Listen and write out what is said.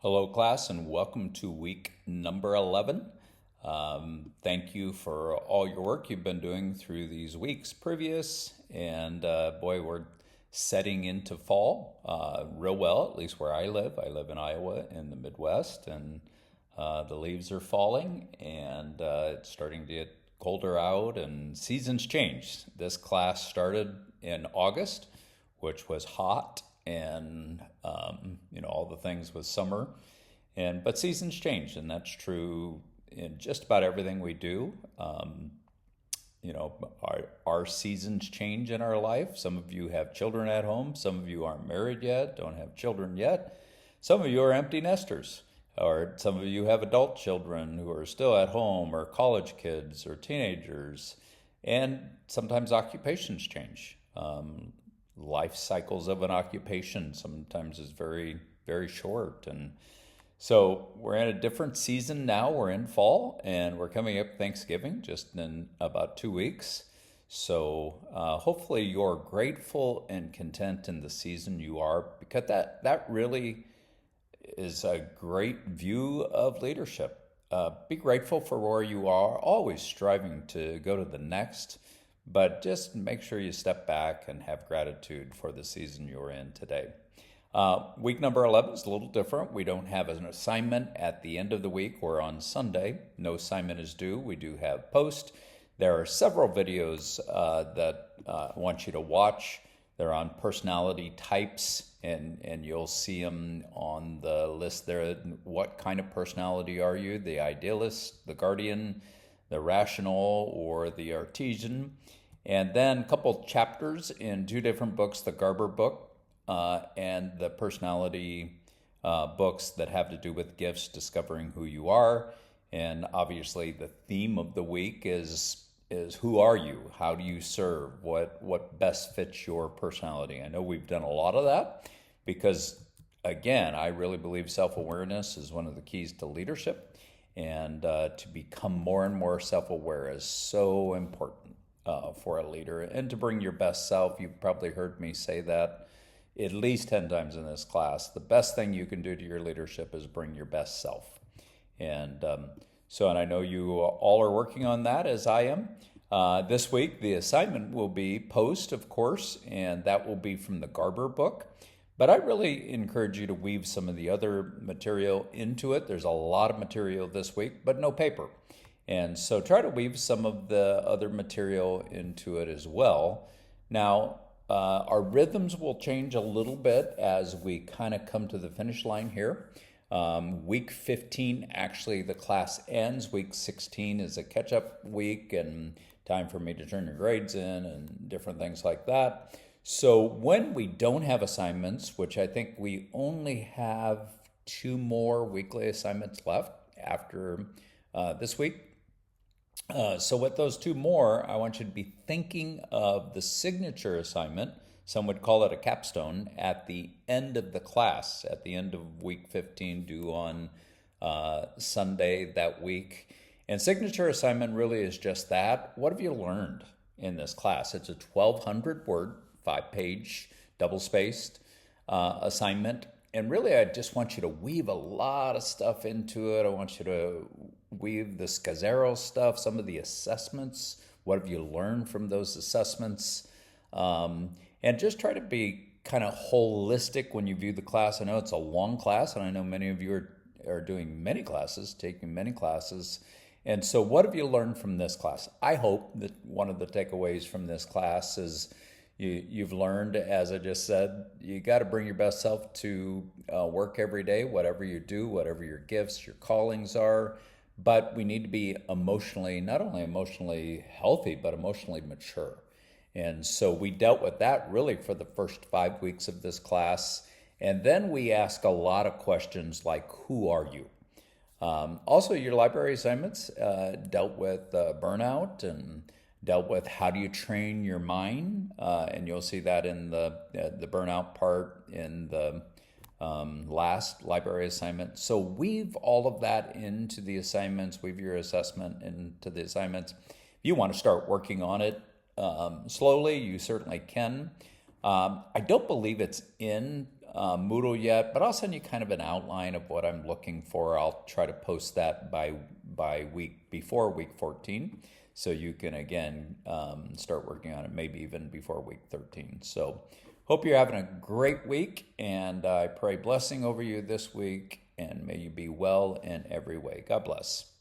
Hello, class, and welcome to week number 11. Thank you for all your work you've been doing through these weeks previous. And boy, we're setting into fall real well, at least where I live. I live in Iowa in the Midwest, and the leaves are falling, and it's starting to get colder out, and seasons change. This class started in August, which was hot, and all the things with summer, but seasons change, and that's true in just about everything we do. Our seasons change in our life. Some of you have children at home. Some of you aren't married yet, don't have children yet. Some of you are empty nesters, or some of you have adult children who are still at home, or college kids, or teenagers, and sometimes occupations change. Life cycles of an occupation sometimes is very, very short. And so we're in a different season now. We're in fall, and we're coming up Thanksgiving just in about 2 weeks. So hopefully you're grateful and content in the season you are, because that really is a great view of leadership. Be grateful for where you are, always striving to go to the next. But just make sure you step back and have gratitude for the season you're in today. Week number 11 is a little different. We don't have an assignment at the end of the week or on Sunday. No assignment is due. We do have post. There are several videos that I want you to watch. They're on personality types, and you'll see them on the list there. What kind of personality are you? The idealist, the guardian, the rational, or the artesian. And then a couple chapters in two different books, the Garber book and the personality books that have to do with gifts, discovering who you are. And obviously the theme of the week is who are you? How do you serve? What best fits your personality? I know we've done a lot of that because, again, I really believe self-awareness is one of the keys to leadership. And to become more and more self-aware is so important for a leader. And to bring your best self, you've probably heard me say that at least 10 times in this class. The best thing you can do to your leadership is bring your best self. And and I know you all are working on that, as I am. This week, the assignment will be post, of course, and that will be from the Garber book. But I really encourage you to weave some of the other material into it. There's a lot of material this week, but no paper. And so try to weave some of the other material into it as well. Now, our rhythms will change a little bit as we kind of come to the finish line here. Week 15, actually, the class ends. Week 16 is a catch-up week and time for me to turn your grades in and different things like that. So when we don't have assignments, which I think we only have 2 more weekly assignments left after this week. So with those 2 more, I want you to be thinking of the signature assignment. Some would call it a capstone at the end of the class, at the end of week 15, due on Sunday that week. And signature assignment really is just that. What have you learned in this class? It's a 1,200 word, 5-page, double-spaced assignment. And really, I just want you to weave a lot of stuff into it. I want you to weave the Scazzaro stuff, some of the assessments. What have you learned from those assessments? And just try to be kind of holistic when you view the class. I know it's a long class, and I know many of you are doing many classes, taking many classes. And so what have you learned from this class? I hope that one of the takeaways from this class is you've learned, as I just said, you got to bring your best self to work every day, whatever you do, whatever your gifts, your callings are. But we need to be emotionally, not only emotionally healthy, but emotionally mature. And so we dealt with that really for the first 5 weeks of this class. And then we ask a lot of questions like, who are you? Also, your library assignments dealt with burnout and dealt with how do you train your mind. And you'll see that in the burnout part in the last library assignment. So weave all of that into the assignments, weave your assessment into the assignments. If you want to start working on it slowly, you certainly can. I don't believe it's in Moodle yet, but I'll send you kind of an outline of what I'm looking for. I'll try to post that by week before week 14, so you can again start working on it maybe even before week 13. So hope you're having a great week, and I pray blessing over you this week, and may you be well in every way. God bless.